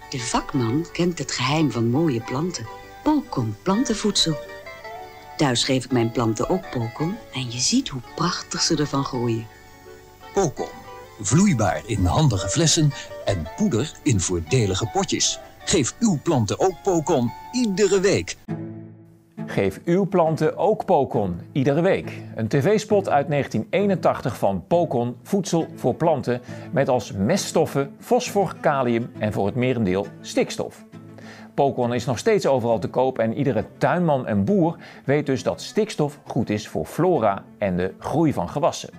De vakman kent het geheim van mooie planten. Polkom plantenvoedsel. Thuis geef ik mijn planten ook polkom en je ziet hoe prachtig ze ervan groeien. Polkom, vloeibaar in handige flessen en poeder in voordelige potjes. Geef uw planten ook polkom iedere week. Geef uw planten ook Pocon, iedere week. Een tv-spot uit 1981 van Pocon, voedsel voor planten, met als meststoffen fosfor, kalium en voor het merendeel stikstof. Pocon is nog steeds overal te koop en iedere tuinman en boer weet dus dat stikstof goed is voor flora en de groei van gewassen.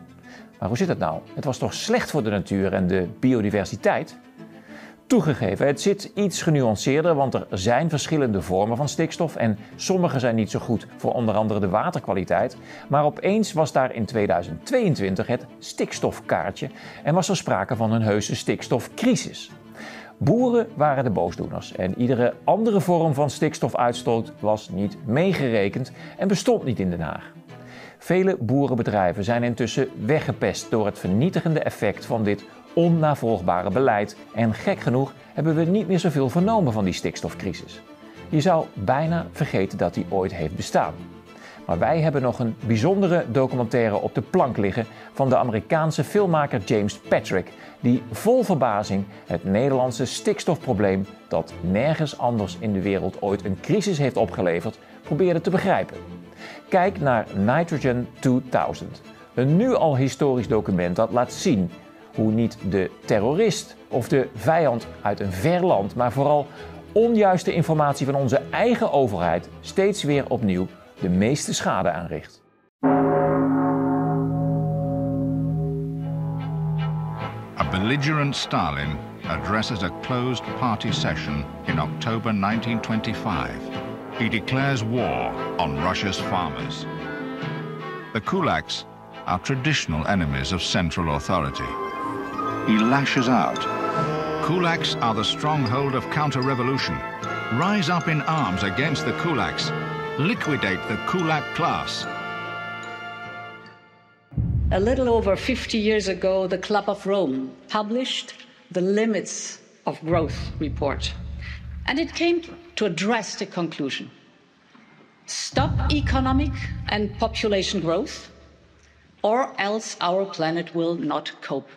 Maar hoe zit het nou? Het was toch slecht voor de natuur en de biodiversiteit? Toegegeven, het zit iets genuanceerder, want er zijn verschillende vormen van stikstof en sommige zijn niet zo goed voor onder andere de waterkwaliteit. Maar opeens was daar in 2022 het stikstofkaartje en was er sprake van een heuse stikstofcrisis. Boeren waren de boosdoeners en iedere andere vorm van stikstofuitstoot was niet meegerekend en bestond niet in Den Haag. Vele boerenbedrijven zijn intussen weggepest door het vernietigende effect van dit onnavolgbare beleid en gek genoeg hebben we niet meer zoveel vernomen van die stikstofcrisis. Je zou bijna vergeten dat die ooit heeft bestaan. Maar wij hebben nog een bijzondere documentaire op de plank liggen van de Amerikaanse filmmaker James Patrick, die vol verbazing het Nederlandse stikstofprobleem, dat nergens anders in de wereld ooit een crisis heeft opgeleverd, probeerde te begrijpen. Kijk naar Nitrogen2000, een nu al historisch document dat laat zien hoe niet de terrorist of de vijand uit een ver land, maar vooral onjuiste informatie van onze eigen overheid steeds weer opnieuw de meeste schade aanricht. A belligerent Stalin addresses a closed party session in October 1925. He declares war on Russia's farmers. The kulaks are traditional enemies of central authority. He lashes out. Kulaks are the stronghold of counter-revolution. Rise up in arms against the kulaks. Liquidate the kulak class. A little over 50 years ago, the Club of Rome published the Limits of Growth report. And it came to a drastic conclusion. Stop economic and population growth, or else our planet will not cope.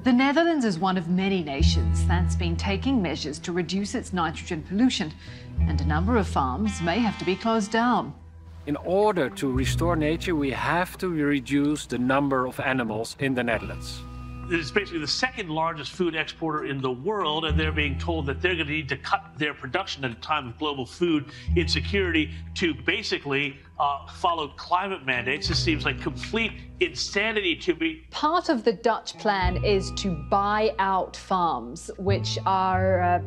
The Netherlands is one of many nations that's been taking measures to reduce its nitrogen pollution, and a number of farms may have to be closed down. In order to restore nature, we have to reduce the number of animals in the Netherlands. It is basically the second largest food exporter in the world, and they're being told that they're going to need to cut their production at a time of global food insecurity to basically follow climate mandates. This seems like complete insanity to me. Part of the Dutch plan is to buy out farms, which are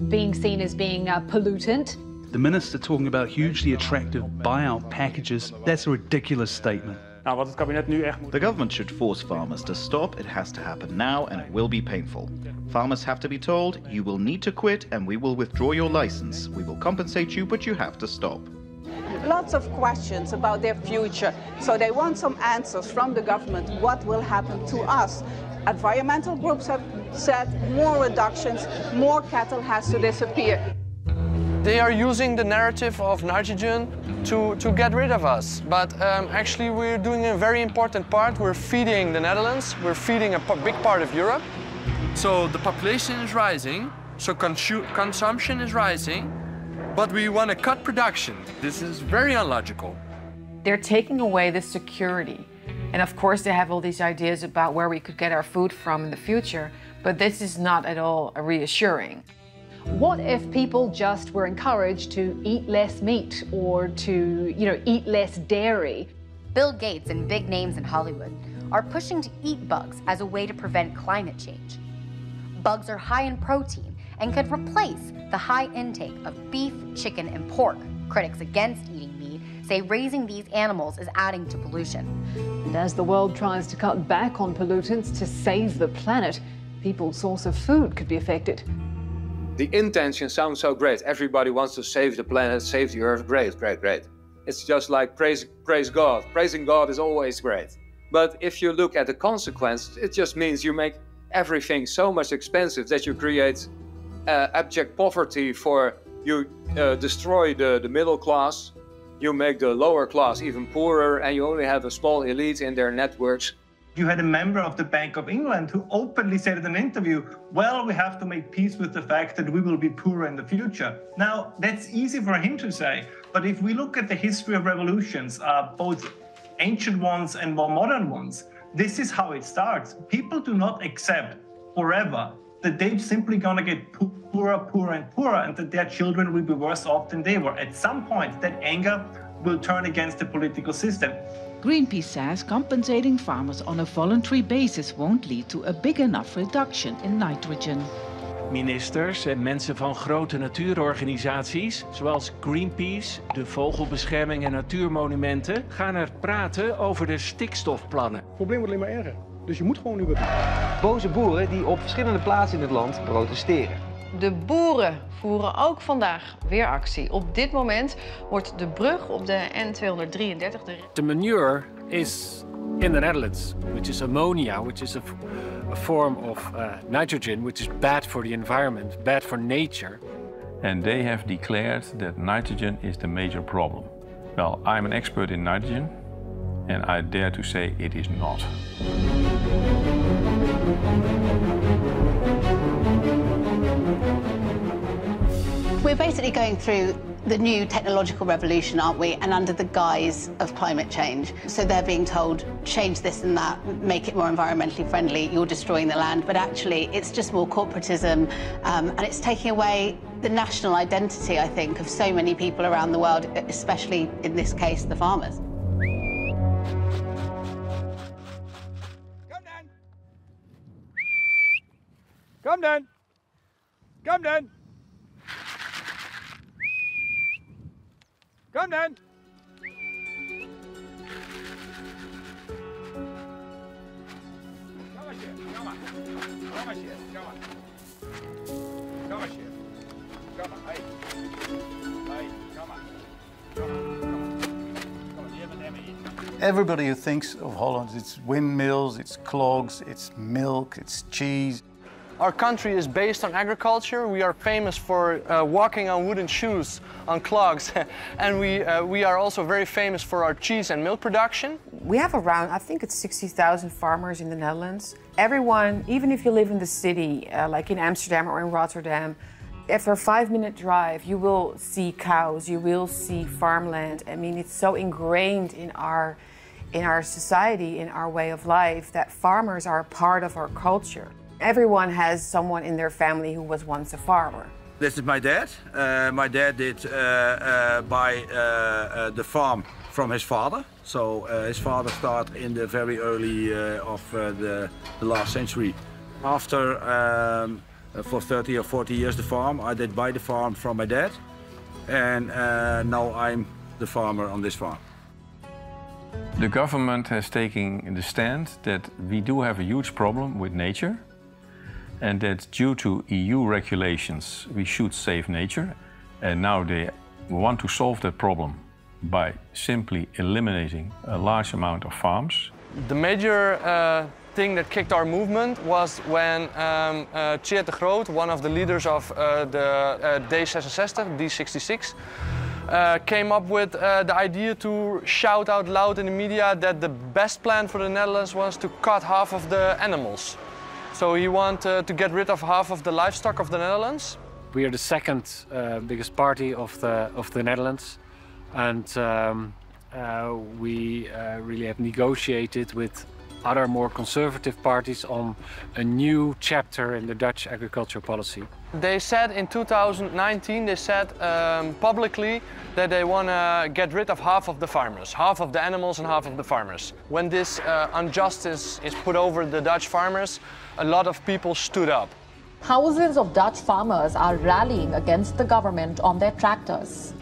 being seen as being pollutant. The minister talking about hugely attractive buyout packages, that's a ridiculous statement. Wat het kabinet nu echt moet... The government should force farmers to stop. It has to happen now and it will be painful. Farmers have to be told, you will need to quit and we will withdraw your license. We will compensate you, but you have to stop. Lots of questions about their future. So they want some answers from the government. What will happen to us? Environmental groups have said more reductions, more cattle has to disappear. They are using the narrative of nitrogen to get rid of us. But actually we're doing a very important part. We're feeding the Netherlands. We're feeding a big part of Europe. So the population is rising, so consumption is rising, but we want to cut production. This is very illogical. They're taking away the security. And of course they have all these ideas about where we could get our food from in the future, but this is not at all reassuring. What if people just were encouraged to eat less meat or to, eat less dairy? Bill Gates and big names in Hollywood are pushing to eat bugs as a way to prevent climate change. Bugs are high in protein and could replace the high intake of beef, chicken, and pork critics against eating meat say raising these animals is adding to pollution. And as the world tries to cut back on pollutants to save the planet, people's source of food could be affected. The intention sounds so great. Everybody wants to save the planet, save the earth. Great, great, great. It's just like praise God. Praising God is always great. But if you look at the consequence, it just means you make everything so much expensive that you create abject poverty you destroy the middle class, you make the lower class even poorer, and you only have a small elite in their networks. You had a member of the Bank of England who openly said in an interview, well, we have to make peace with the fact that we will be poorer in the future. Now, that's easy for him to say, but if we look at the history of revolutions, both ancient ones and more modern ones, this is how it starts. People do not accept forever that they're simply gonna get poorer, poorer, and poorer, and that their children will be worse off than they were. At some point, that anger will turn against the political system. Greenpeace says compensating farmers on a voluntary basis won't lead to a big enough reduction in nitrogen. Ministers en mensen van grote natuurorganisaties, zoals Greenpeace, de Vogelbescherming en Natuurmonumenten, gaan er praten over de stikstofplannen. Het probleem wordt alleen maar erger, dus je moet gewoon nu wat doen. Boze boeren die op verschillende plaatsen in het land protesteren. De boeren voeren ook vandaag weer actie. Op dit moment wordt de brug op de N233... The manure is in the Netherlands, which is ammonia, which is a form of nitrogen, which is bad for the environment, bad for nature. And they have declared that nitrogen is the major problem. Well, I'm an expert in nitrogen, and I dare to say it is not. We're basically going through the new technological revolution, aren't we? And under the guise of climate change. So they're being told, change this and that, make it more environmentally friendly, you're destroying the land. But actually, it's just more corporatism, and it's taking away the national identity, I think, of so many people around the world, especially in this case, the farmers. Come then! Come then! Come then! Kom eens hier, kom maar. Kom eens hier, kom maar. Kom eens hier. Kom maar, hey. Hey, kom maar. Kom maar, kom maar. Kom maar, hier met hem in. Everybody who thinks of Holland, it's windmills, it's clogs, it's milk, it's cheese. Our country is based on agriculture. We are famous for walking on wooden shoes, on clogs. And we are also very famous for our cheese and milk production. We have around, I think it's 60,000 farmers in the Netherlands. Everyone, even if you live in the city, like in Amsterdam or in Rotterdam, after a 5-minute drive, you will see cows, you will see farmland. I mean, it's so ingrained in our society, in our way of life, that farmers are a part of our culture. Everyone has someone in their family who was once a farmer. This is my dad. My dad did buy the farm from his father. So his father started in the very early of the last century. After, for 30 or 40 years the farm, I did buy the farm from my dad. And now I'm the farmer on this farm. The government has taken the stand that we do have a huge problem with nature, and that due to EU regulations we should save nature, and now they want to solve that problem by simply eliminating a large amount of farms. The major thing that kicked our movement was when Tjeerd de Groot, one of the leaders of the D66, came up with the idea to shout out loud in the media that the best plan for the Netherlands was to cut half of the animals. So he wanted to get rid of half of the livestock of the Netherlands. We are the second biggest party of the Netherlands, and we really have negotiated with other more conservative parties on a new chapter in the Dutch agricultural policy. They said in 2019, they said publicly that they want to get rid of half of the farmers, half of the animals and half of the farmers. When this injustice is put over the Dutch farmers, a lot of people stood up. Thousands of Dutch farmers are rallying against the government on their tractors.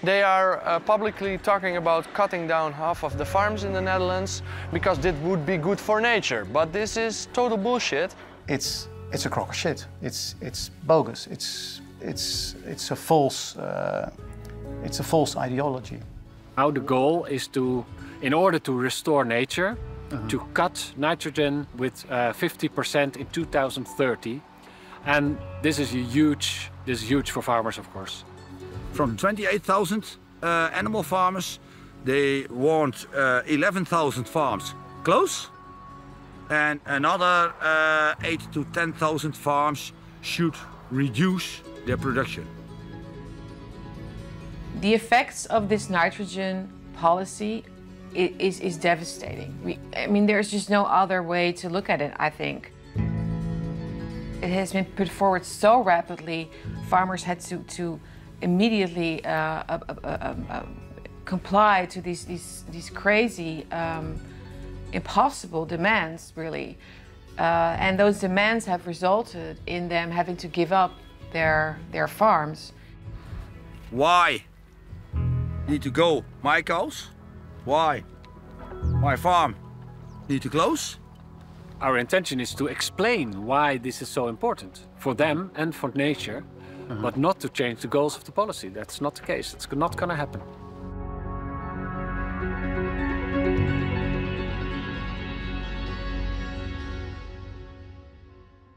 They are publicly talking about cutting down half of the farms in the Netherlands because this would be good for nature. But this is total bullshit. It's a crock of shit. It's bogus. It's a false ideology. Now the goal is to, in order to restore nature, to cut nitrogen with 50% in 2030, and this is huge for farmers, of course. From 28,000 animal farmers, they want 11,000 farms close, and another 8 to 10,000 farms should reduce their production. The effects of this nitrogen policy is devastating. I mean, there's just no other way to look at it, I think. It has been put forward so rapidly, farmers had to immediately comply to these crazy, impossible demands, really. And those demands have resulted in them having to give up their farms. Why need to go my cows? Why my farm need to close? Our intention is to explain why this is so important for them and for nature, but not to change the goals of the policy. That's not the case. It's not going to happen.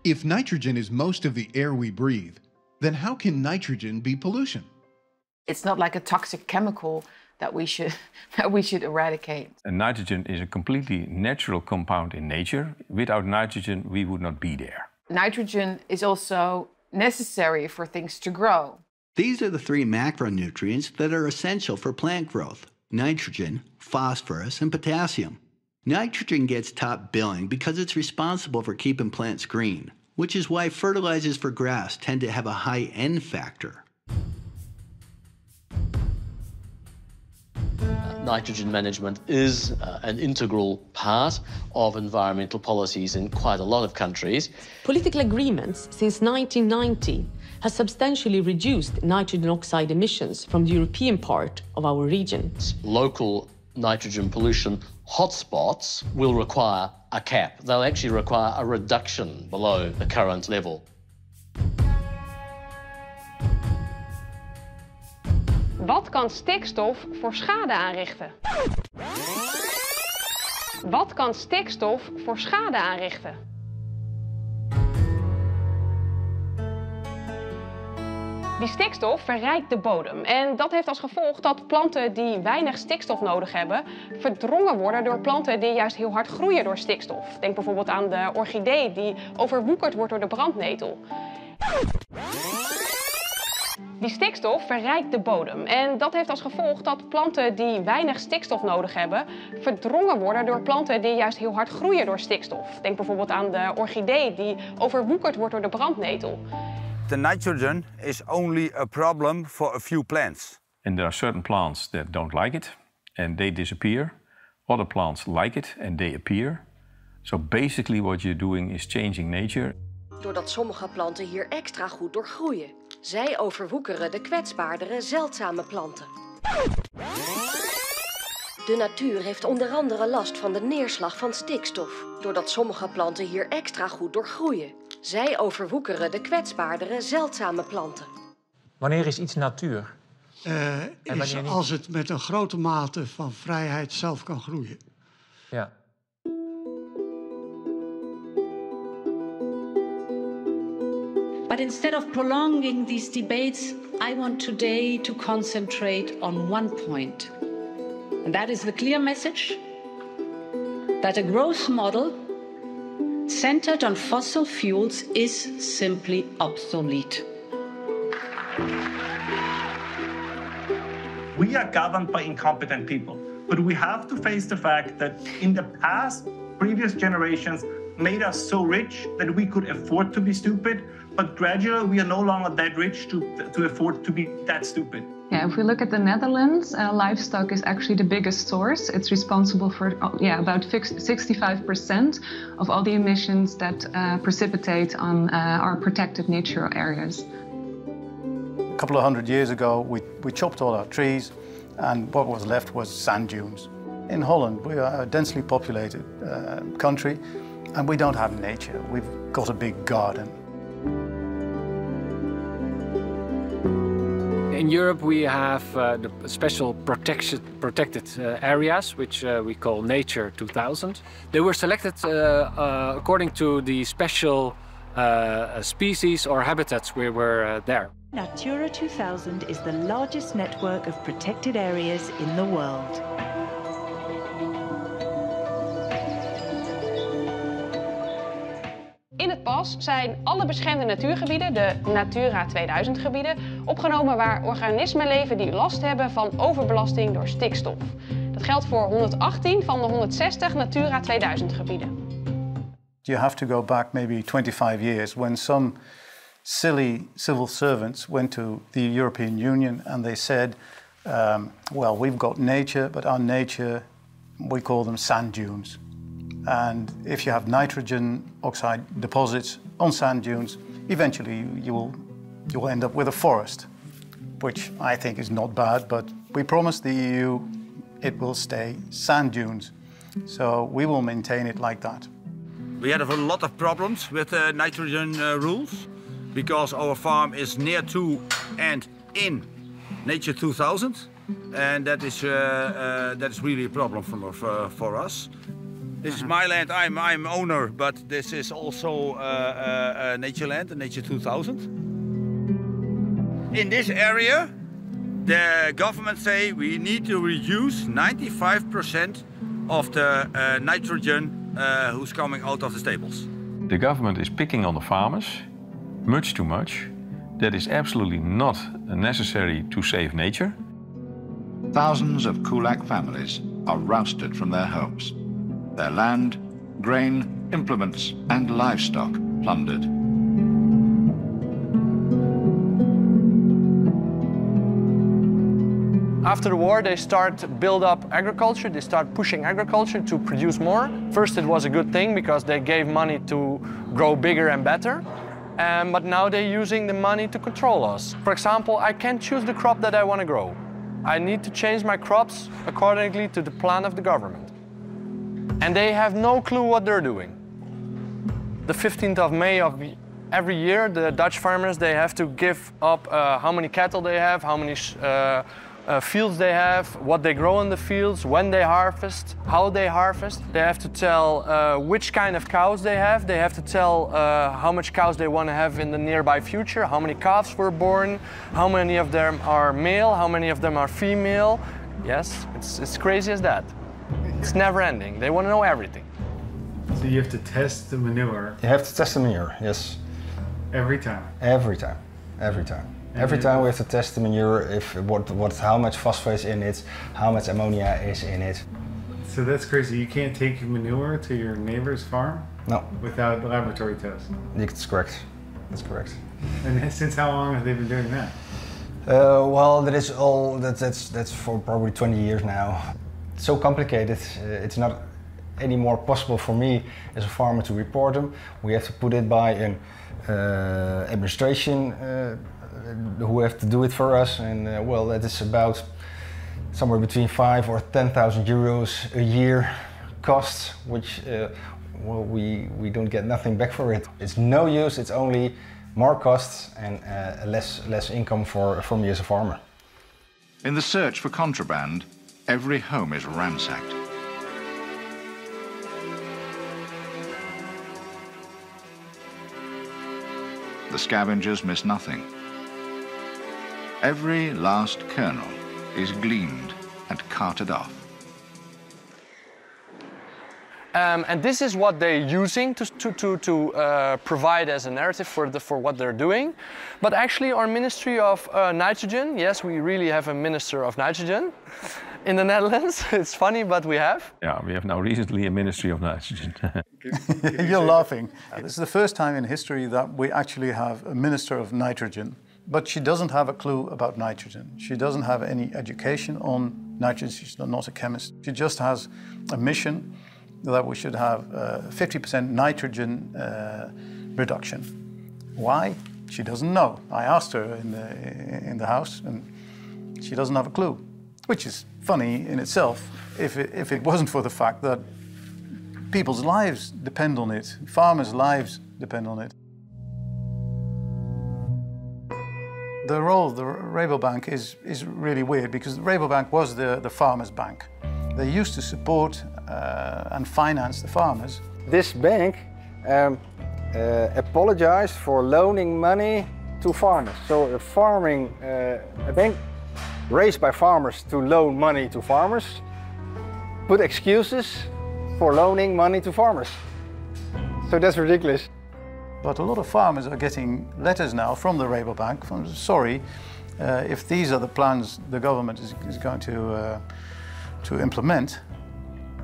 If nitrogen is most of the air we breathe, then how can nitrogen be pollution? It's not like a toxic chemical that we should eradicate. And nitrogen is a completely natural compound in nature. Without nitrogen, we would not be there. Nitrogen is also necessary for things to grow. These are the three macronutrients that are essential for plant growth: nitrogen, phosphorus, and potassium. Nitrogen gets top billing because it's responsible for keeping plants green, which is why fertilizers for grass tend to have a high N factor. Nitrogen management is an integral part of environmental policies in quite a lot of countries. Political agreements since 1990 has substantially reduced nitrogen oxide emissions from the European part of our region. Local nitrogen pollution hotspots will require a cap. They'll actually require a reduction below the current level. Wat kan stikstof voor schade aanrichten? Wat kan stikstof voor schade aanrichten? Die stikstof verrijkt de bodem en dat heeft als gevolg dat planten die weinig stikstof nodig hebben verdrongen worden door planten die juist heel hard groeien door stikstof. Denk bijvoorbeeld aan de orchidee die overwoekerd wordt door de brandnetel. Die stikstof verrijkt de bodem en dat heeft als gevolg dat planten die weinig stikstof nodig hebben verdrongen worden door planten die juist heel hard groeien door stikstof. Denk bijvoorbeeld aan de orchidee die overwoekerd wordt door de brandnetel. The nitrogen is only a problem for a few plants. And there are certain plants that don't like it and they disappear. Other plants like it and they appear. So basically what you're doing is changing nature. Doordat sommige planten hier extra goed door groeien. Zij overwoekeren de kwetsbaardere, zeldzame planten. De natuur heeft onder andere last van de neerslag van stikstof. Doordat sommige planten hier extra goed door groeien. Zij overwoekeren de kwetsbaardere, zeldzame planten. Wanneer is iets natuur? Is als het met een grote mate van vrijheid zelf kan groeien. Ja. But instead of prolonging these debates, I want today to concentrate on one point. And that is the clear message that a growth model centered on fossil fuels is simply obsolete. We are governed by incompetent people, but we have to face the fact that in the past, previous generations made us so rich that we could afford to be stupid, but gradually we are no longer that rich to afford to be that stupid. Yeah, if we look at the Netherlands, livestock is actually the biggest source. It's responsible for about 65% of all the emissions that precipitate on our protected natural areas. couple of hundred years ago, we chopped all our trees, and what was left was sand dunes. In Holland, we are a densely populated country, and we don't have nature. We've got a big garden. In Europe, we have the special protected areas, which we call Nature 2000. They were selected according to the special species or habitats we were there. Natura 2000 is the largest network of protected areas in the world. In het pas zijn alle beschermde natuurgebieden, de Natura 2000 gebieden, opgenomen waar organismen leven die last hebben van overbelasting door stikstof. Dat geldt voor 118 van de 160 Natura 2000 gebieden. You have to go back maybe 25 years when some silly civil servants went to the European Union and they said, well, we've got nature, but our nature, we call them sand dunes. And if you have nitrogen oxide deposits on sand dunes, eventually you will end up with a forest, which I think is not bad, but we promised the EU it will stay sand dunes. So we will maintain it like that. We had a lot of problems with nitrogen rules because our farm is near to and in Nature 2000, and that is really a problem for us. This is my land. I'm owner, but this is also nature land, Nature 2000. In this area, the government say we need to reduce 95% of the nitrogen who's coming out of the stables. The government is picking on the farmers, much too much. That is absolutely not necessary to save nature. Thousands of Kulak families are rousted from their homes. Their land, grain, implements and livestock plundered. After the war, they start to build up agriculture. They start pushing agriculture to produce more. First, it was a good thing because they gave money to grow bigger and better. But now they're using the money to control us. For example, I can't choose the crop that I want to grow. I need to change my crops accordingly to the plan of the government. And they have no clue what they're doing. The 15th of May of every year, the Dutch farmers, they have to give up how many cattle they have, how many fields they have, what they grow in the fields, when they harvest, how they harvest. They have to tell which kind of cows they have. They have to tell how much cows they want to have in the nearby future, how many calves were born, how many of them are male, how many of them are female. Yes, it's crazy as that. It's never ending. They want to know everything. So you have to test the manure? You have to test the manure, yes. Every time? Every time, every time. Every time we have to test the manure, how much phosphate is in it, how much ammonia is in it. So that's crazy. You can't take manure to your neighbor's farm? No. Without laboratory tests? That's correct. That's correct. And since how long have they been doing that? Well, that's for probably 20 years now. It's so complicated. It's not anymore possible for me as a farmer to report them. We have to put it by an administration who have to do it for us, and well, that is about somewhere between 5,000 or 10,000 euros a year costs, which well, we don't get nothing back for it. It's no use. It's only more costs and less income for me as a farmer. In the search for contraband, every home is ransacked. The scavengers miss nothing. Every last kernel is gleaned and carted off. And this is what they're using to provide as a narrative for what they're doing. But actually our Ministry of Nitrogen, yes, we really have a Minister of Nitrogen in the Netherlands. It's funny, but we have. Yeah, we have now recently a Ministry of Nitrogen. You're laughing. This is the first time in history that we actually have a Minister of Nitrogen, but she doesn't have a clue about nitrogen. She doesn't have any education on nitrogen. She's not a chemist. She just has a mission that we should have 50% nitrogen reduction. Why? she doesn't know. I asked her in the house, and she doesn't have a clue, which is funny in itself if it wasn't for the fact that people's lives depend on it, farmers' lives depend on it. The role of the Rabobank is really weird because the Rabobank was the farmers' bank. They used to support and finance the farmers. This bank apologized for loaning money to farmers. So a bank raised by farmers to loan money to farmers put excuses for loaning money to farmers. So that's ridiculous. But a lot of farmers are getting letters now from the Rabobank from, sorry, if these are the plans the government is going to implement,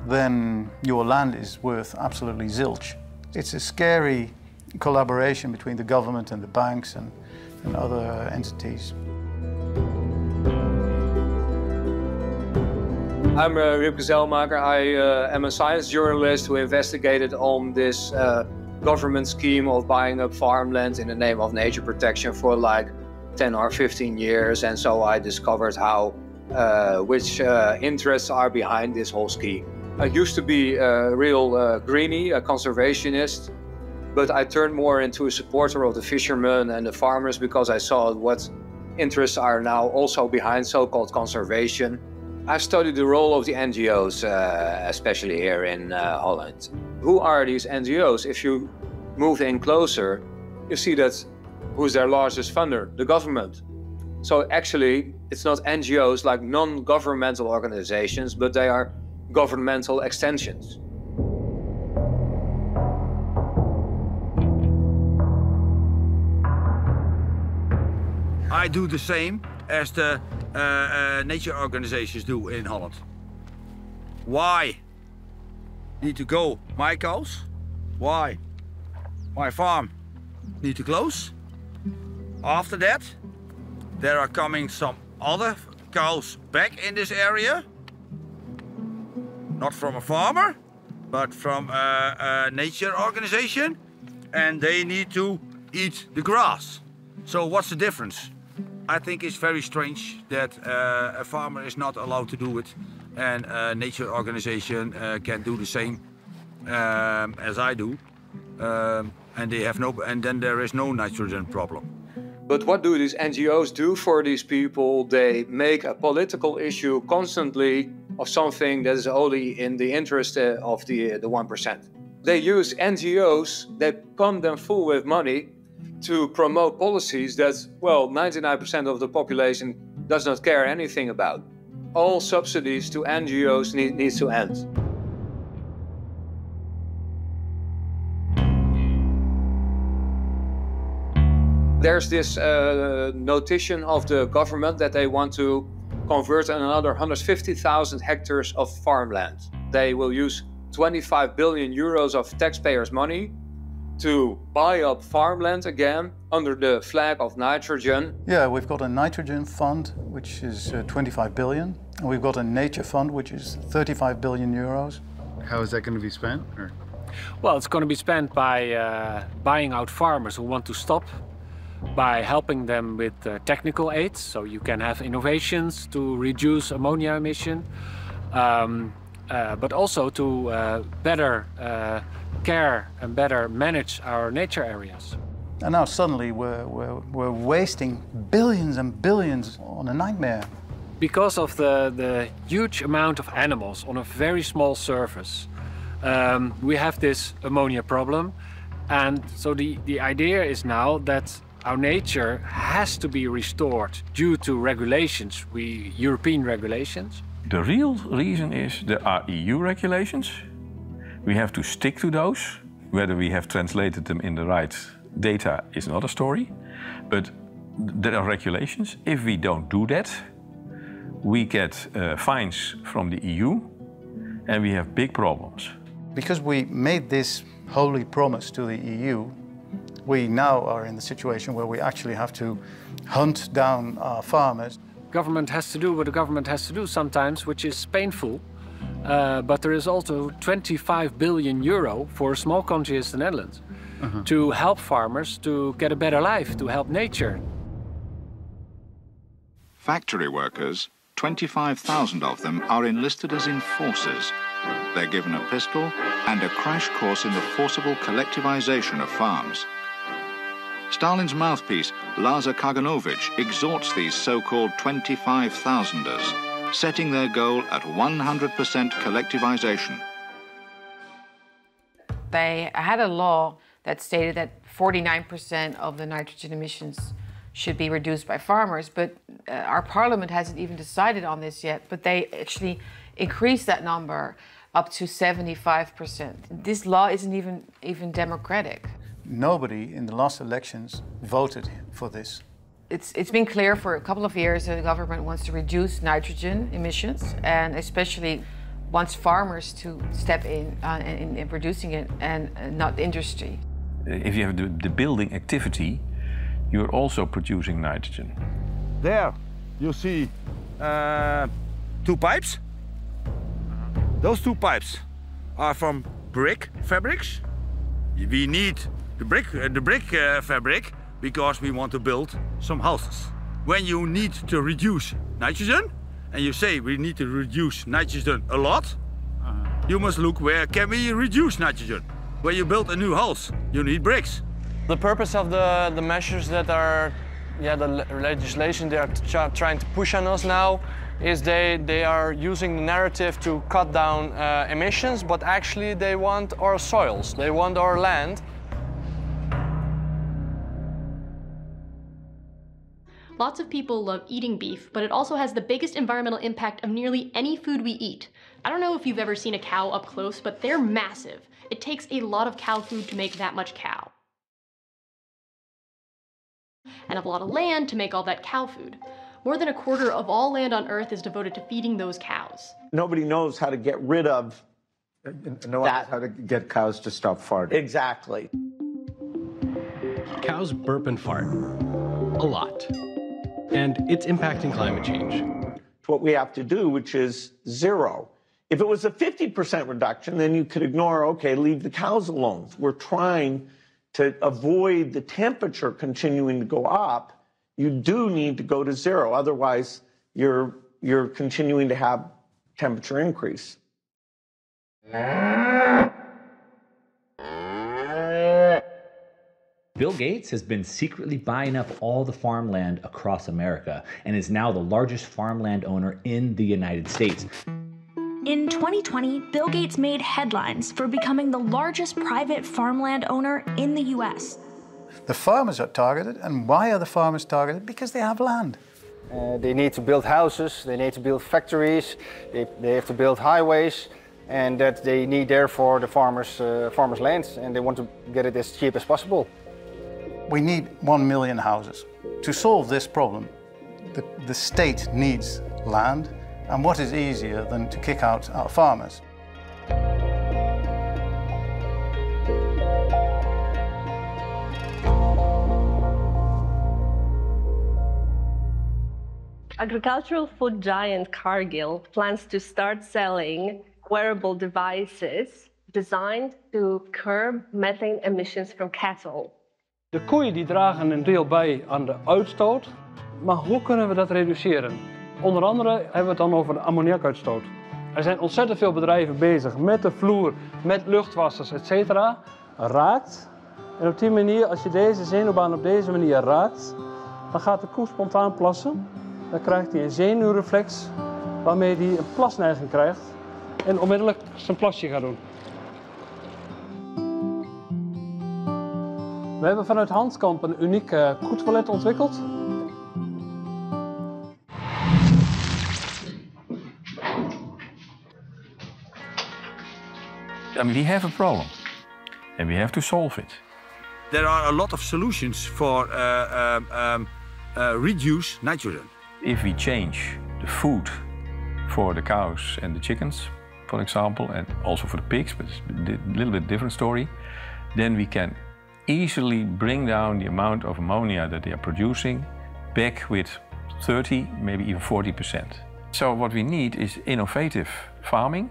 then your land is worth absolutely zilch. It's a scary collaboration between the government and the banks and other entities. I'm Ripke Zelmaker. I am a science journalist who investigated on this government scheme of buying up farmland in the name of nature protection for like 10 or 15 years. And so I discovered which interests are behind this whole scheme. I used to be a real greenie, a conservationist, but I turned more into a supporter of the fishermen and the farmers because I saw what interests are now also behind so-called conservation. I studied the role of the NGOs, especially here in Holland. Who are these NGOs? If you move in closer, you see that who's their largest funder? The government. So actually, it's not NGOs like non-governmental organizations, but they are governmental extensions. I do the same as the nature organizations do in Holland. Why need to go my cows? Why my farm need to close? After that, there are coming some other cows back in this area. Not from a farmer, but from a nature organization, and they need to eat the grass. So what's the difference? I think it's very strange that a farmer is not allowed to do it, and a nature organization can do the same as I do, and they have and then there is no nitrogen problem. But what do these NGOs do for these people? They make a political issue constantly of something that is only in the interest of the 1%. They use NGOs, they pump them full with money to promote policies that, well, 99% of the population does not care anything about. All subsidies to NGOs need to end. There's this notion of the government that they want to convert another 150,000 hectares of farmland. They will use 25 billion euros of taxpayers' money to buy up farmland again under the flag of nitrogen. Yeah, we've got a nitrogen fund, which is 25 billion, and we've got a nature fund, which is 35 billion euros. How is that going to be spent? Or? Well, it's going to be spent by buying out farmers who want to stop, by helping them with technical aid, so you can have innovations to reduce ammonia emission, but also to better care and better manage our nature areas. And now suddenly we're wasting billions and billions on a nightmare. Because of the huge amount of animals on a very small surface, we have this ammonia problem. And so the idea is now that our nature has to be restored due to regulations, European regulations. The real reason is there are EU regulations. We have to stick to those. Whether we have translated them in the right data is another story. But there are regulations. If we don't do that, we get fines from the EU and we have big problems. Because we made this holy promise to the EU, we now are in the situation where we actually have to hunt down our farmers. Government has to do what the government has to do sometimes, which is painful. But there is also 25 billion euro for a small country as the Netherlands. to help farmers to get a better life, to help nature. Factory workers, 25,000 of them, are enlisted as enforcers. They're given a pistol and a crash course in the forcible collectivization of farms. Stalin's mouthpiece, Lazar Kaganovich, exhorts these so-called 25,000ers, setting their goal at 100% collectivization. They had a law that stated that 49% of the nitrogen emissions should be reduced by farmers, but our parliament hasn't even decided on this yet, but they actually increased that number up to 75%. This law isn't even democratic. Nobody in the last elections voted for this. It's been clear for a couple of years that the government wants to reduce nitrogen emissions, and especially wants farmers to step in reducing it, and not the industry. If you have the building activity, you're also producing nitrogen. There you see 2 pipes. Those 2 pipes are from brick fabrics. We need the brick fabric because we want to build some houses. When you need to reduce nitrogen, and you say we need to reduce nitrogen a lot, you must look where can we reduce nitrogen. When you build a new house, you need bricks. The purpose of the measures that are, the legislation they are trying to push on us now is they are using the narrative to cut down emissions, but actually they want our soils, they want our land. Lots of people love eating beef, but it also has the biggest environmental impact of nearly any food we eat. I don't know if you've ever seen a cow up close, but they're massive. It takes a lot of cow food to make that much cow. And a lot of land to make all that cow food. More than a quarter of all land on Earth is devoted to feeding those cows. Nobody knows how to get rid of No one knows how to get cows to stop farting. Exactly. Cows burp and fart a lot. And it's impacting climate change. What we have to do, which is 0. If it was a 50% reduction, then you could ignore, okay, leave the cows alone. We're trying to avoid the temperature continuing to go up. You do need to go to 0. Otherwise, you're continuing to have temperature increase. Bill Gates has been secretly buying up all the farmland across America and is now the largest farmland owner in the United States. In 2020, Bill Gates made headlines for becoming the largest private farmland owner in the US. The farmers are targeted, and why are the farmers targeted? Because they have land. They need to build houses, they need to build factories, they have to build highways, and that they need therefore the farmers' lands, and they want to get it as cheap as possible. We need 1 million houses. To solve this problem, the state needs land, and what is easier than to kick out our farmers? Agricultural food giant Cargill plans to start selling wearable devices designed to curb methane emissions from cattle. De koeien die dragen een deel bij aan de uitstoot, maar hoe kunnen we dat reduceren? Onder andere hebben we het dan over de ammoniakuitstoot. Er zijn ontzettend veel bedrijven bezig met de vloer, met luchtwassers, etc. Raakt. En op die manier, als je deze zenuwbaan op deze manier raakt, dan gaat de koe spontaan plassen. Dan krijgt hij een zenuwreflex waarmee hij een plasneiging krijgt en onmiddellijk zijn plasje gaat doen. We hebben vanuit Handkamp een uniek koetoilet ontwikkeld. I mean, we have a problem, and we have to solve it. There are a lot of solutions for reduce nitrogen. If we change the food for the cows and the chickens, for example, and also for the pigs, but it's a little bit different story, then we can easily bring down the amount of ammonia that they are producing back with 30, maybe even 40%. So what we need is innovative farming,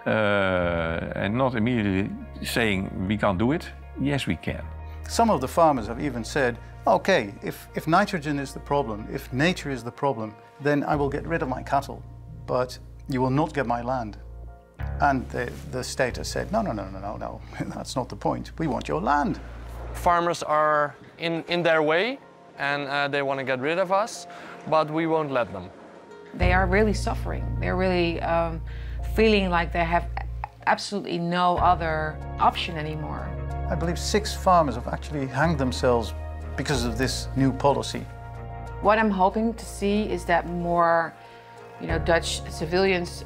and not immediately saying we can't do it. Yes, we can. Some of the farmers have even said, okay, if nitrogen is the problem, if nature is the problem, then I will get rid of my cattle, but you will not get my land. And the state has said, no, that's not the point. We want your land. Farmers are in their way and they want to get rid of us, but we won't let them. They are really suffering. They're really feeling like they have absolutely no other option anymore. I believe 6 farmers have actually hanged themselves because of this new policy. What I'm hoping to see is that more Dutch civilians,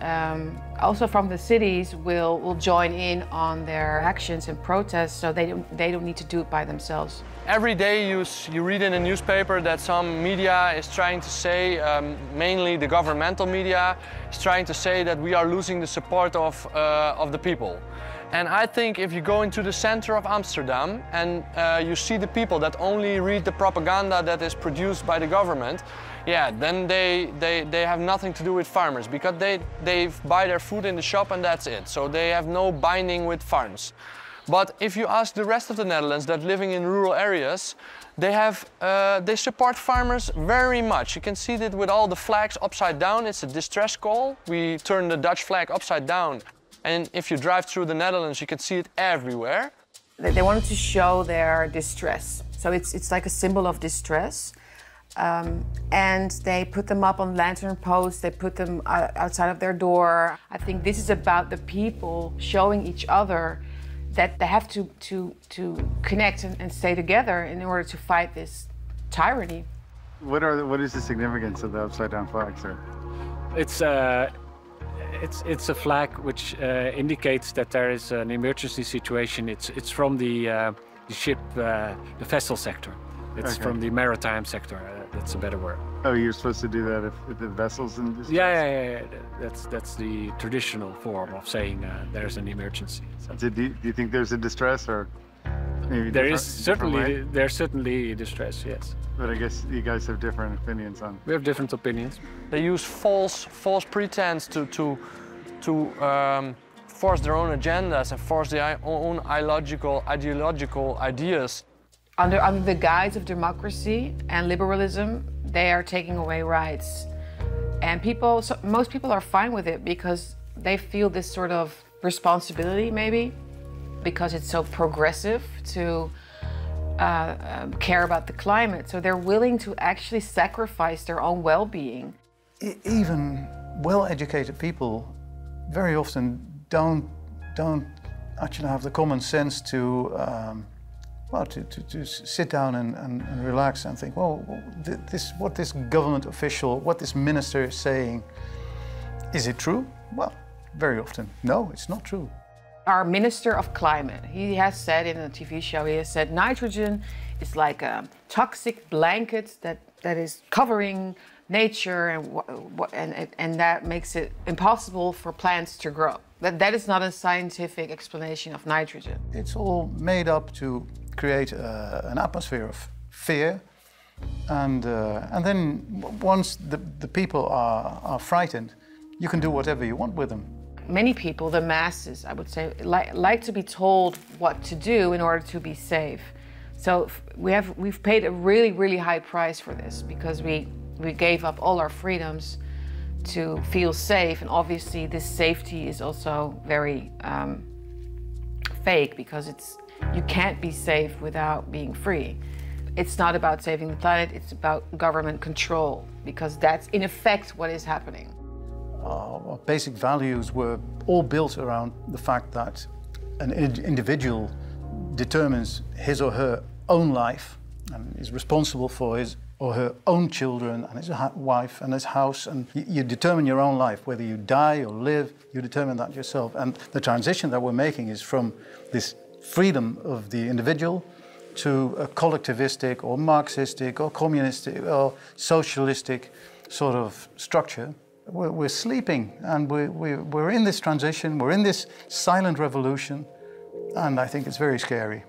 also from the cities, will join in on their actions and protests, so they don't need to do it by themselves. Every day you read in a newspaper that some media is trying to say, mainly the governmental media, is trying to say that we are losing the support of the people. And I think if you go into the center of Amsterdam and you see the people that only read the propaganda that is produced by the government, yeah, then they have nothing to do with farmers, because they buy their food in the shop and that's it. So they have no binding with farms. But if you ask the rest of the Netherlands that living in rural areas, they support farmers very much. You can see that with all the flags upside down. It's a distress call. We turn the Dutch flag upside down. And if you drive through the Netherlands, you can see it everywhere. They wanted to show their distress. So it's like a symbol of distress. And they put them up on lantern posts, they put them outside of their door. I think this is about the people showing each other that they have to connect and stay together in order to fight this tyranny. What is the significance of the upside down flag, sir? It's a flag which indicates that there is an emergency situation. It's from the ship, the vessel sector. It's from the maritime sector. That's a better word. Oh, you're supposed to do that if the vessel's in distress? Yeah. That's the traditional form of saying there's an emergency. So. Do you think there's a distress, or maybe there's certainly distress, yes. But I guess you guys have different opinions on. We have different opinions. They use false pretense to force their own agendas and force their own ideological ideas. Under the guise of democracy and liberalism, they are taking away rights. And most people are fine with it because they feel this sort of responsibility, maybe, because it's so progressive to care about the climate. So they're willing to actually sacrifice their own well-being. Even well-educated people very often don't actually have the common sense to sit down and relax and think, well, what this government official, what this minister is saying, is it true? Well, very often, no, it's not true. Our Minister of Climate, he has said in a TV show, he has said nitrogen is like a toxic blanket that is covering nature and that makes it impossible for plants to grow. That is not a scientific explanation of nitrogen. It's all made up to create an atmosphere of fear, and then once the people are frightened, you can do whatever you want with them. Many people, the masses, I would say, like to be told what to do in order to be safe. So we've paid a really, really high price for this because we gave up all our freedoms to feel safe, and obviously this safety is also very fake because you can't be safe without being free. It's not about saving the planet, it's about government control, because that's in effect what is happening. Our basic values were all built around the fact that an individual determines his or her own life and is responsible for his or her own children and his wife and his house, and you determine your own life. Whether you die or live, you determine that yourself. And the transition that we're making is from this freedom of the individual to a collectivistic or Marxistic or communistic or socialistic sort of structure. We're sleeping, and we're in this transition, we're in this silent revolution, and I think it's very scary.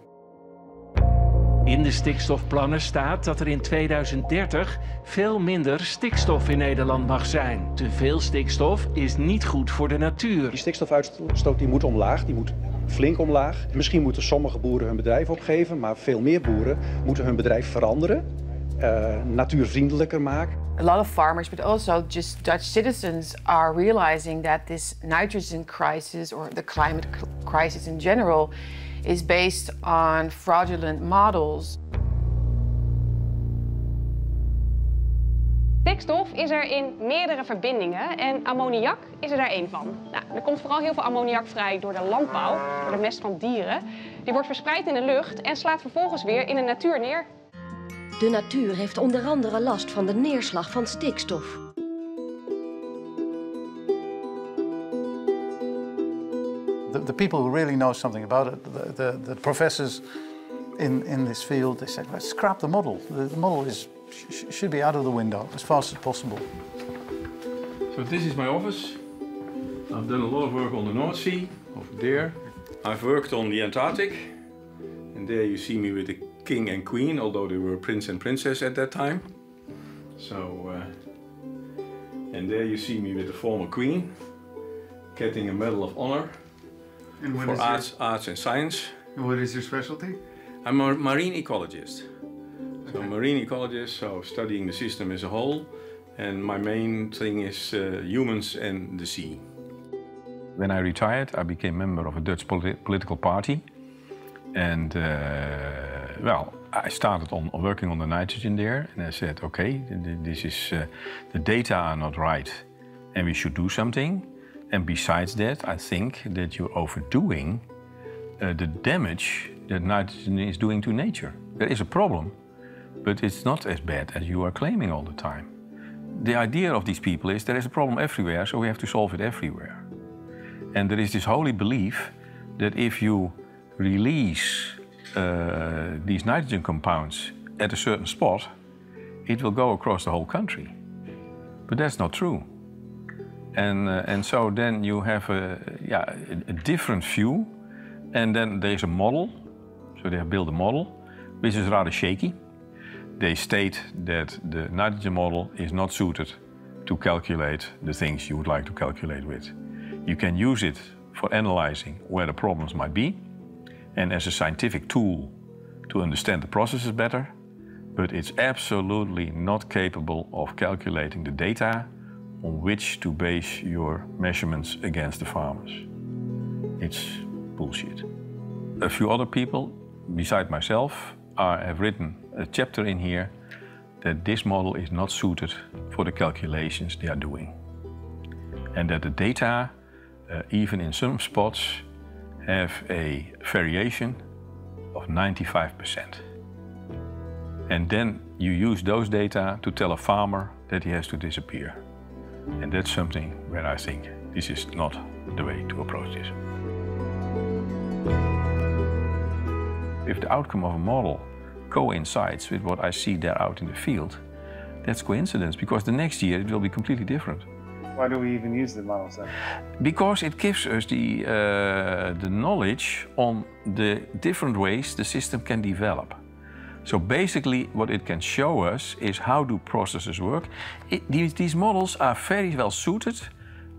In de stikstofplannen staat dat er in 2030 veel minder stikstof in Nederland mag zijn. Te veel stikstof is niet goed voor de natuur. Die stikstofuitstoot die moet omlaag, die moet flink omlaag. Misschien moeten sommige boeren hun bedrijf opgeven, maar veel meer boeren moeten hun bedrijf veranderen, natuurvriendelijker maken. A lot of farmers, but also just Dutch citizens, are realizing that this nitrogen crisis, or the climate crisis in general, is based on fraudulent models. Stikstof is er in meerdere verbindingen en ammoniak is er daar één van. Nou, er komt vooral heel veel ammoniak vrij door de landbouw, door de mest van dieren. Die wordt verspreid in de lucht en slaat vervolgens weer in de natuur neer. De natuur heeft onder andere last van de neerslag van stikstof. The people who really know something about it, the professors in this field, they said, let's scrap the model. The model should be out of the window as fast as possible. So this is my office. I've done a lot of work on the North Sea, over there. I've worked on the Antarctic, and there you see me with the king and queen, although they were prince and princess at that time. So, and there you see me with the former queen, getting a Medal of Honor for arts and science. And what is your specialty? I'm a marine ecologist. So marine ecologist, so studying the system as a whole, and my main thing is humans and the sea. When I retired, I became member of a Dutch political party, and well, I started on working on the nitrogen there, and I said, okay, this is the data are not right, and we should do something. And besides that, I think that you're overdoing the damage that nitrogen is doing to nature. There is a problem, but it's not as bad as you are claiming all the time. The idea of these people is there is a problem everywhere, so we have to solve it everywhere. And there is this holy belief that if you release these nitrogen compounds at a certain spot, it will go across the whole country. But that's not true. And so then you have a different view, and then there is a model. So they have built a model, which is rather shaky. They state that the nitrogen model is not suited to calculate the things you would like to calculate with. You can use it for analyzing where the problems might be, and as a scientific tool to understand the processes better, but it's absolutely not capable of calculating the data on which to base your measurements against the farmers. It's bullshit. A few other people, beside myself, have written a chapter in here that this model is not suited for the calculations they are doing. And that the data, even in some spots, have a variation of 95%. And then you use those data to tell a farmer that he has to disappear. And that's something where I think this is not the way to approach this. If the outcome of a model coincides with what I see there out in the field, that's coincidence, because the next year it will be completely different. Why do we even use the models then? Because it gives us the knowledge on the different ways the system can develop. So basically what it can show us is how do processes work. These models are very well suited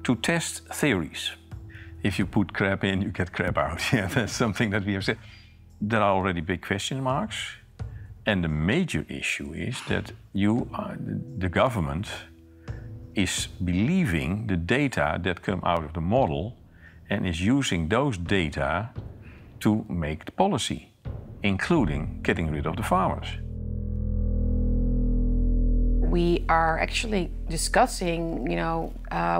to test theories. If you put crap in, you get crap out. Yeah, that's something that we have said. There are already big question marks. And the major issue is that the government is believing the data that come out of the model and is using those data to make the policy, including getting rid of the farmers. We are actually discussing,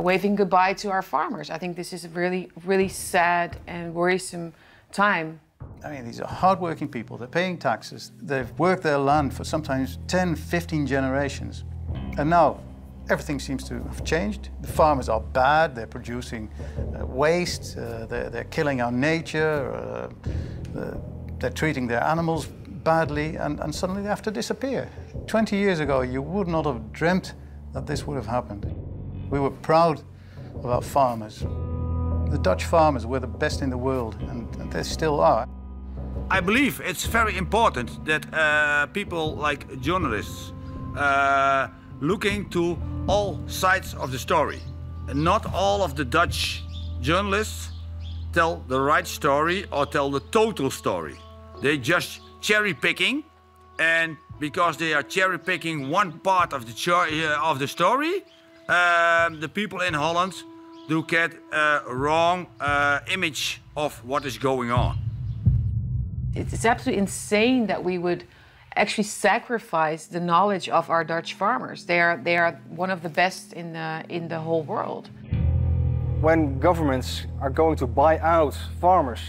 waving goodbye to our farmers. I think this is a really, really sad and worrisome time. I mean, these are hard-working people. They're paying taxes. They've worked their land for sometimes 10, 15 generations. And now everything seems to have changed. The farmers are bad. They're producing waste. They're killing our nature. They're treating their animals badly, and suddenly they have to disappear. 20 years ago, you would not have dreamt that this would have happened. We were proud of our farmers. The Dutch farmers were the best in the world, and they still are. I believe it's very important that people like journalists look into all sides of the story. Not all of the Dutch journalists tell the right story or tell the total story. They just cherry picking, and because they are cherry picking one part of the story, the people in Holland do get a wrong image of what is going on. It's absolutely insane that we would actually sacrifice the knowledge of our Dutch farmers. They are one of the best in the whole world. When governments are going to buy out farmers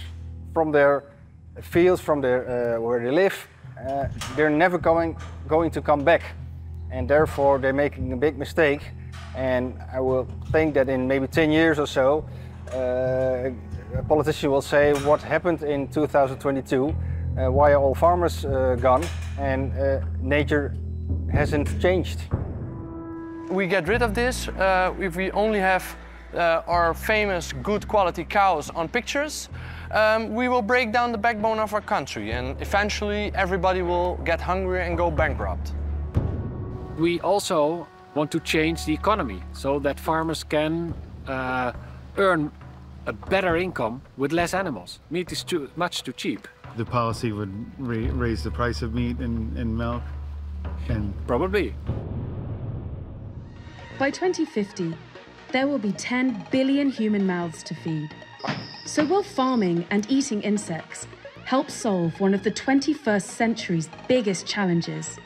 from their fields, from their where they live, they're never going to come back, and therefore they're making a big mistake. And I will think that in maybe 10 years or so, a politician will say, what happened in 2022? Why are all farmers gone? And nature hasn't changed. We get rid of this if we only have our famous good quality cows on pictures. We will break down the backbone of our country, and eventually everybody will get hungry and go bankrupt. We also want to change the economy so that farmers can earn a better income with less animals. Meat is much too cheap. The policy would raise the price of meat and milk? And probably. By 2050, there will be 10 billion human mouths to feed. So will farming and eating insects help solve one of the 21st century's biggest challenges?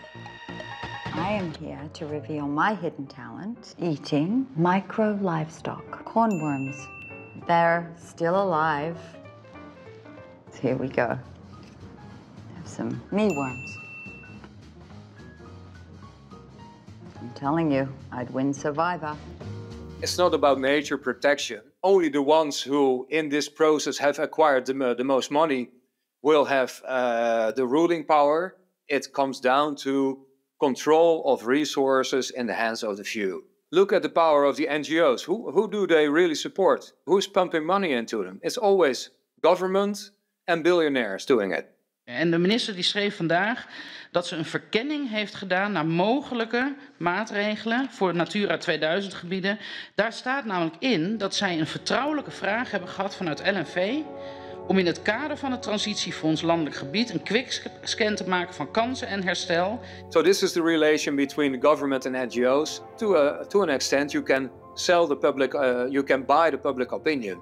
I am here to reveal my hidden talent, eating micro livestock, cornworms. They're still alive. So here we go. Have some mealworms. I'm telling you, I'd win Survivor. It's not about nature protection. Only the ones who in this process have acquired the most money will have the ruling power. It comes down to control of resources in the hands of the few. Look at the power of the NGO's. Who do they really support? Who's pumping money into them? It's always government and billionaires doing it. En de minister die schreef vandaag dat ze een verkenning heeft gedaan naar mogelijke maatregelen voor Natura 2000 gebieden. Daar staat namelijk in dat zij een vertrouwelijke vraag hebben gehad vanuit LNV om in het kader van het transitiefonds landelijk gebied een quickscan te maken van kansen en herstel. So this is the relation between the government and NGO's. To an extent you can sell the public, you can buy the public opinion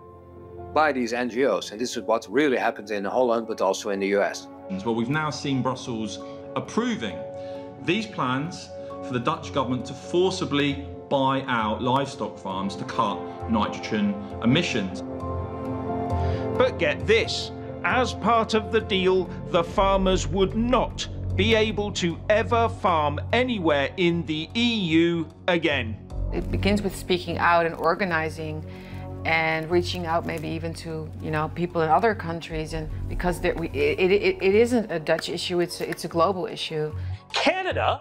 by these NGOs. And this is what really happened in Holland, but also in the US. Well, we've now seen Brussels approving these plans for the Dutch government to forcibly buy out livestock farms to cut nitrogen emissions. But get this, as part of the deal, the farmers would not be able to ever farm anywhere in the EU again. It begins with speaking out and organizing and reaching out maybe even to people in other countries, and because it isn't a Dutch issue, it's a global issue. Canada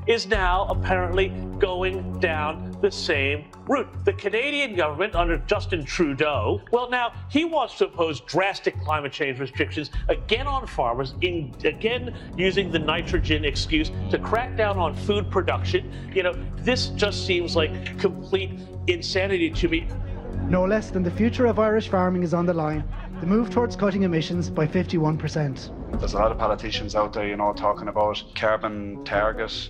is now apparently going down the same route. The Canadian government under Justin Trudeau, well, now he wants to impose drastic climate change restrictions again on farmers, again using the nitrogen excuse to crack down on food production. This just seems like complete insanity to me. No less than the future of Irish farming is on the line. The move towards cutting emissions by 51%. There's a lot of politicians out there, talking about carbon target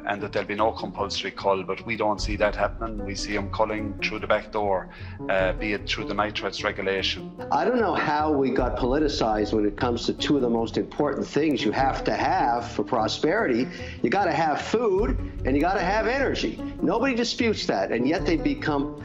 and that there'll be no compulsory cull, but we don't see that happening. We see them culling through the back door, be it through the nitrates regulation. I don't know how we got politicized when it comes to two of the most important things you have to have for prosperity. You got to have food and you got to have energy. Nobody disputes that, and yet they become,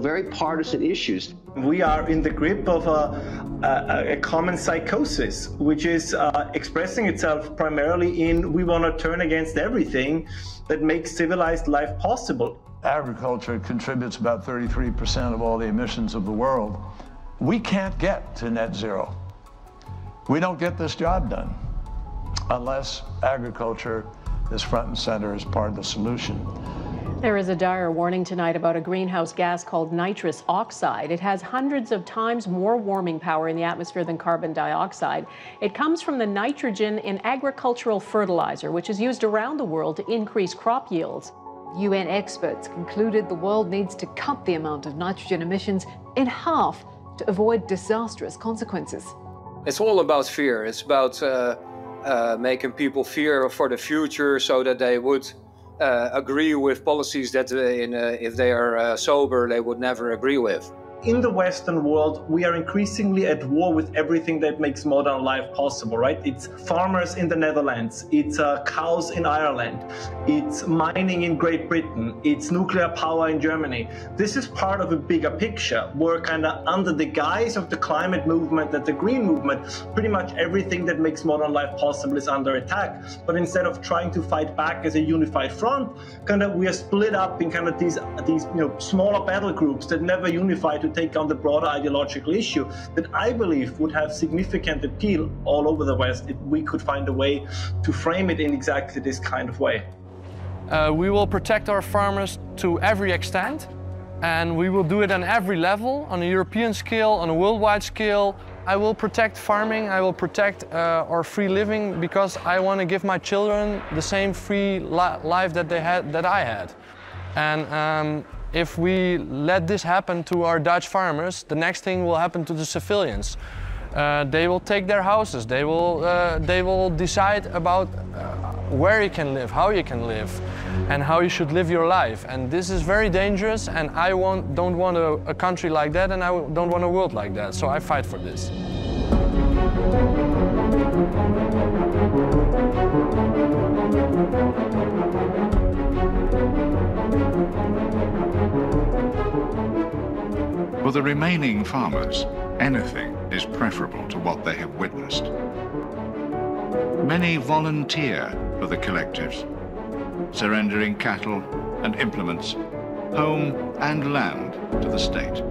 very partisan issues. We are in the grip of a common psychosis, which is expressing itself primarily in we want to turn against everything that makes civilized life possible. Agriculture contributes about 33% of all the emissions of the world. We can't get to net zero. We don't get this job done unless agriculture is front and center as part of the solution. There is a dire warning tonight about a greenhouse gas called nitrous oxide. It has hundreds of times more warming power in the atmosphere than carbon dioxide. It comes from the nitrogen in agricultural fertilizer, which is used around the world to increase crop yields. UN experts concluded the world needs to cut the amount of nitrogen emissions in half to avoid disastrous consequences. It's all about fear. It's about making people fear for the future so that they would agree with policies that if they are sober, they would never agree with. In the Western world, we are increasingly at war with everything that makes modern life possible, right? It's farmers in the Netherlands, it's cows in Ireland, it's mining in Great Britain, it's nuclear power in Germany. This is part of a bigger picture where kind of under the guise of the climate movement and the green movement, pretty much everything that makes modern life possible is under attack. But instead of trying to fight back as a unified front, kind of we are split up in kind of these smaller battle groups that never unify to take on the broader ideological issue that I believe would have significant appeal all over the West if we could find a way to frame it in exactly this kind of way. We will protect our farmers to every extent, and we will do it on every level, on a European scale, on a worldwide scale. I will protect farming, I will protect our free living, because I want to give my children the same free life that I had. And if we let this happen to our Dutch farmers, the next thing will happen to the civilians. They will take their houses, they will decide about where you can live, how you can live, and how you should live your life. And this is very dangerous, and I don't want a country like that, and I don't want a world like that, so I fight for this. For the remaining farmers, anything is preferable to what they have witnessed. Many volunteer for the collectives, surrendering cattle and implements, home and land to the state.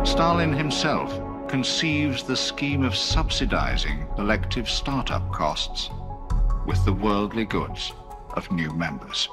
Stalin himself conceives the scheme of subsidizing collective startup costs with the worldly goods of new members.